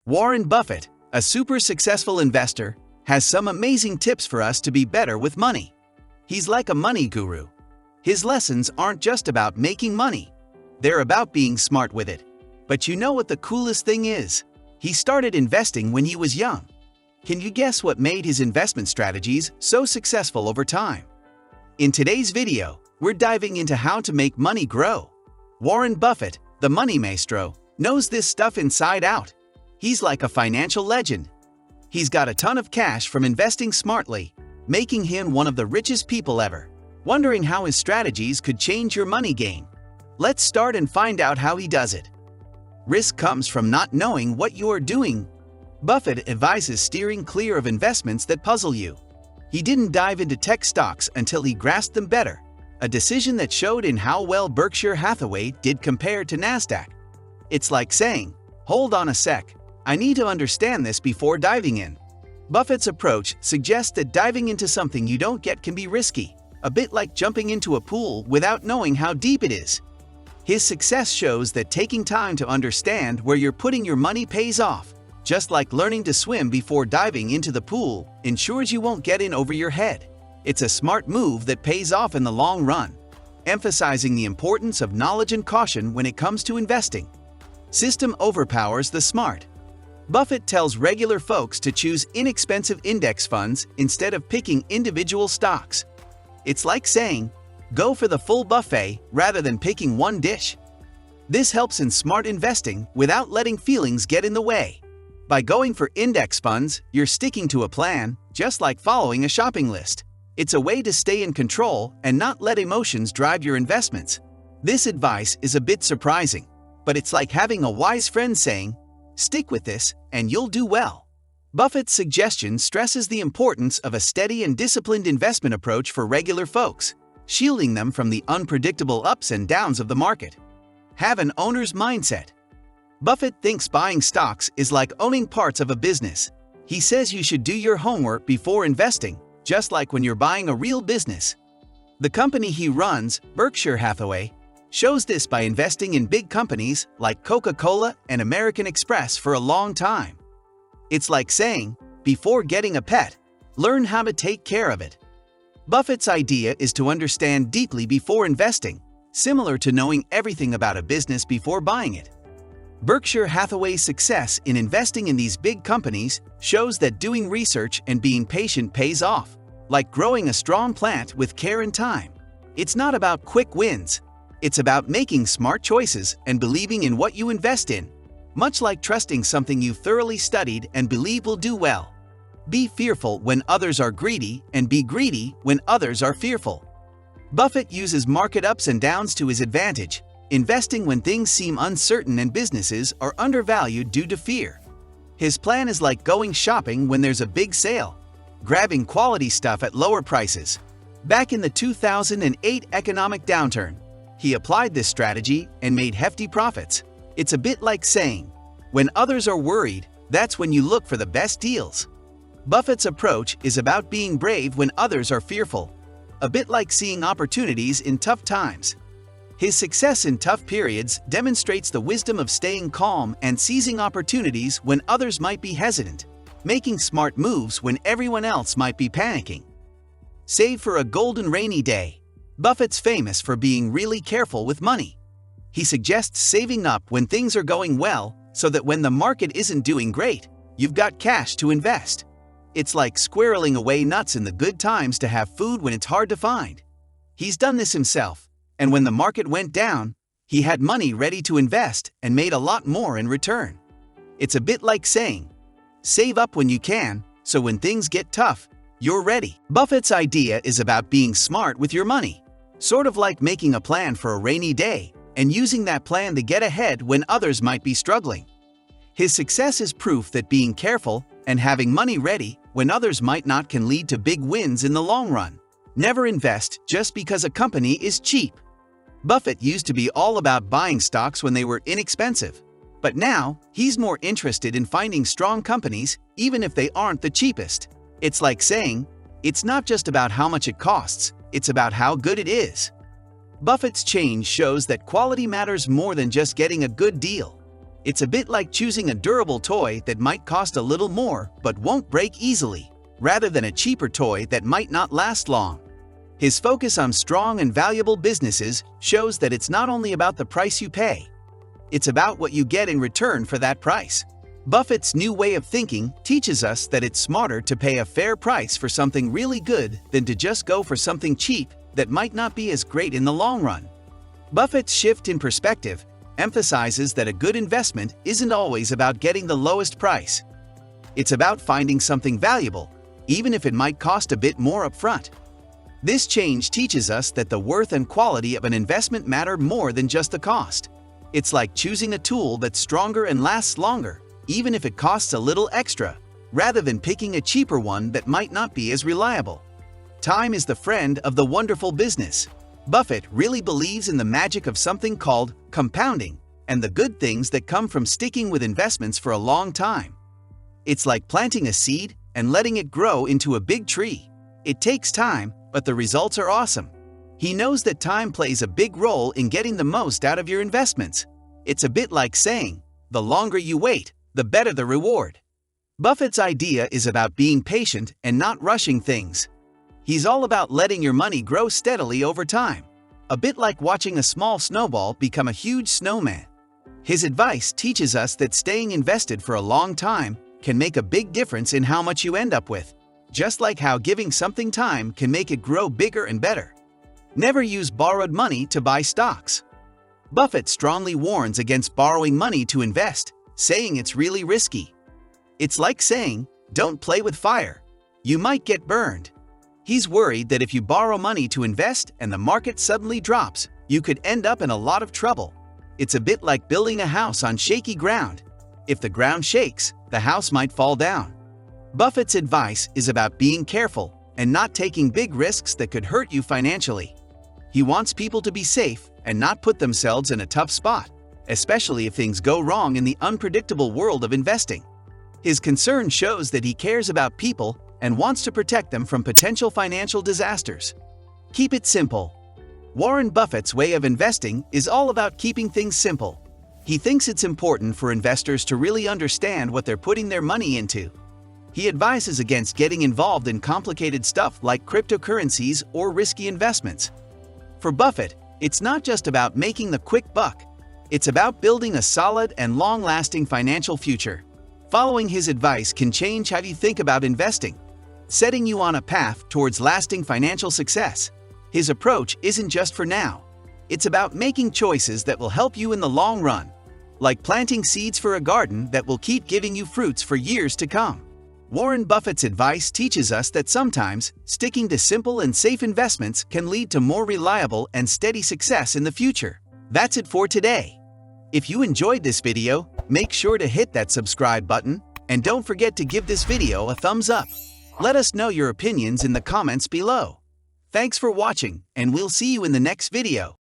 Warren Buffett, a super successful investor, has some amazing tips for us to be better with money. He's like a money guru. His lessons aren't just about making money. They're about being smart with it. But you know what the coolest thing is? He started investing when he was young. Can you guess what made his investment strategies so successful over time? In today's video, we're diving into how to make money grow. Warren Buffett, the money maestro, knows this stuff inside out. He's like a financial legend. He's got a ton of cash from investing smartly, making him one of the richest people ever. Wondering how his strategies could change your money game? Let's start and find out how he does it. Risk comes from not knowing what you are doing. Buffett advises steering clear of investments that puzzle you. He didn't dive into tech stocks until he grasped them better, a decision that showed in how well Berkshire Hathaway did compared to NASDAQ. It's like saying, "Hold on a sec, I need to understand this before diving in." Buffett's approach suggests that diving into something you don't get can be risky, a bit like jumping into a pool without knowing how deep it is. His success shows that taking time to understand where you're putting your money pays off. Just like learning to swim before diving into the pool ensures you won't get in over your head. It's a smart move that pays off in the long run, emphasizing the importance of knowledge and caution when it comes to investing. System overpowers the smart. Buffett tells regular folks to choose inexpensive index funds instead of picking individual stocks. It's like saying, go for the full buffet rather than picking one dish. This helps in smart investing without letting feelings get in the way. By going for index funds, you're sticking to a plan, just like following a shopping list. It's a way to stay in control and not let emotions drive your investments. This advice is a bit surprising, but it's like having a wise friend saying, stick with this and you'll do well. Buffett's suggestion stresses the importance of a steady and disciplined investment approach for regular folks, shielding them from the unpredictable ups and downs of the market. Have an owner's mindset. Buffett thinks buying stocks is like owning parts of a business. He says you should do your homework before investing, just like when you're buying a real business. The company he runs, Berkshire Hathaway, shows this by investing in big companies like Coca-Cola and American Express for a long time. It's like saying, before getting a pet, learn how to take care of it. Buffett's idea is to understand deeply before investing, similar to knowing everything about a business before buying it. Berkshire Hathaway's success in investing in these big companies shows that doing research and being patient pays off, like growing a strong plant with care and time. It's not about quick wins. It's about making smart choices and believing in what you invest in, much like trusting something you thoroughly studied and believe will do well. Be fearful when others are greedy and be greedy when others are fearful. Buffett uses market ups and downs to his advantage, investing when things seem uncertain and businesses are undervalued due to fear. His plan is like going shopping when there's a big sale, grabbing quality stuff at lower prices. Back in the 2008 economic downturn, he applied this strategy and made hefty profits. It's a bit like saying, when others are worried, that's when you look for the best deals. Buffett's approach is about being brave when others are fearful, a bit like seeing opportunities in tough times. His success in tough periods demonstrates the wisdom of staying calm and seizing opportunities when others might be hesitant, making smart moves when everyone else might be panicking. Save for a golden rainy day. Buffett's famous for being really careful with money. He suggests saving up when things are going well so that when the market isn't doing great, you've got cash to invest. It's like squirreling away nuts in the good times to have food when it's hard to find. He's done this himself, and when the market went down, he had money ready to invest and made a lot more in return. It's a bit like saying, save up when you can, so when things get tough, you're ready. Buffett's idea is about being smart with your money, sort of like making a plan for a rainy day and using that plan to get ahead when others might be struggling. His success is proof that being careful and having money ready when others might not can lead to big wins in the long run. Never invest just because a company is cheap. Buffett used to be all about buying stocks when they were inexpensive, but now he's more interested in finding strong companies even if they aren't the cheapest. It's like saying, it's not just about how much it costs, it's about how good it is. Buffett's change shows that quality matters more than just getting a good deal. It's a bit like choosing a durable toy that might cost a little more but won't break easily, rather than a cheaper toy that might not last long. His focus on strong and valuable businesses shows that it's not only about the price you pay, it's about what you get in return for that price. Buffett's new way of thinking teaches us that it's smarter to pay a fair price for something really good than to just go for something cheap that might not be as great in the long run. Buffett's shift in perspective emphasizes that a good investment isn't always about getting the lowest price. It's about finding something valuable, even if it might cost a bit more upfront. This change teaches us that the worth and quality of an investment matter more than just the cost. It's like choosing a tool that's stronger and lasts longer, even if it costs a little extra, rather than picking a cheaper one that might not be as reliable. Time is the friend of the wonderful business. Buffett really believes in the magic of something called compounding and the good things that come from sticking with investments for a long time. It's like planting a seed and letting it grow into a big tree. It takes time, but the results are awesome. He knows that time plays a big role in getting the most out of your investments. It's a bit like saying, the longer you wait, the better the reward. Buffett's idea is about being patient and not rushing things. He's all about letting your money grow steadily over time, a bit like watching a small snowball become a huge snowman. His advice teaches us that staying invested for a long time can make a big difference in how much you end up with, just like how giving something time can make it grow bigger and better. Never use borrowed money to buy stocks. Buffett strongly warns against borrowing money to invest, saying it's really risky. It's like saying, don't play with fire. You might get burned. He's worried that if you borrow money to invest and the market suddenly drops, you could end up in a lot of trouble. It's a bit like building a house on shaky ground. If the ground shakes, the house might fall down. Buffett's advice is about being careful and not taking big risks that could hurt you financially. He wants people to be safe and not put themselves in a tough spot, especially if things go wrong in the unpredictable world of investing. His concern shows that he cares about people and wants to protect them from potential financial disasters. Keep it simple. Warren Buffett's way of investing is all about keeping things simple. He thinks it's important for investors to really understand what they're putting their money into. He advises against getting involved in complicated stuff like cryptocurrencies or risky investments. For Buffett, it's not just about making the quick buck. It's about building a solid and long-lasting financial future. Following his advice can change how you think about investing, setting you on a path towards lasting financial success. His approach isn't just for now. It's about making choices that will help you in the long run, like planting seeds for a garden that will keep giving you fruits for years to come. Warren Buffett's advice teaches us that sometimes sticking to simple and safe investments can lead to more reliable and steady success in the future. That's it for today. If you enjoyed this video, make sure to hit that subscribe button and don't forget to give this video a thumbs up. Let us know your opinions in the comments below. Thanks for watching, and we'll see you in the next video.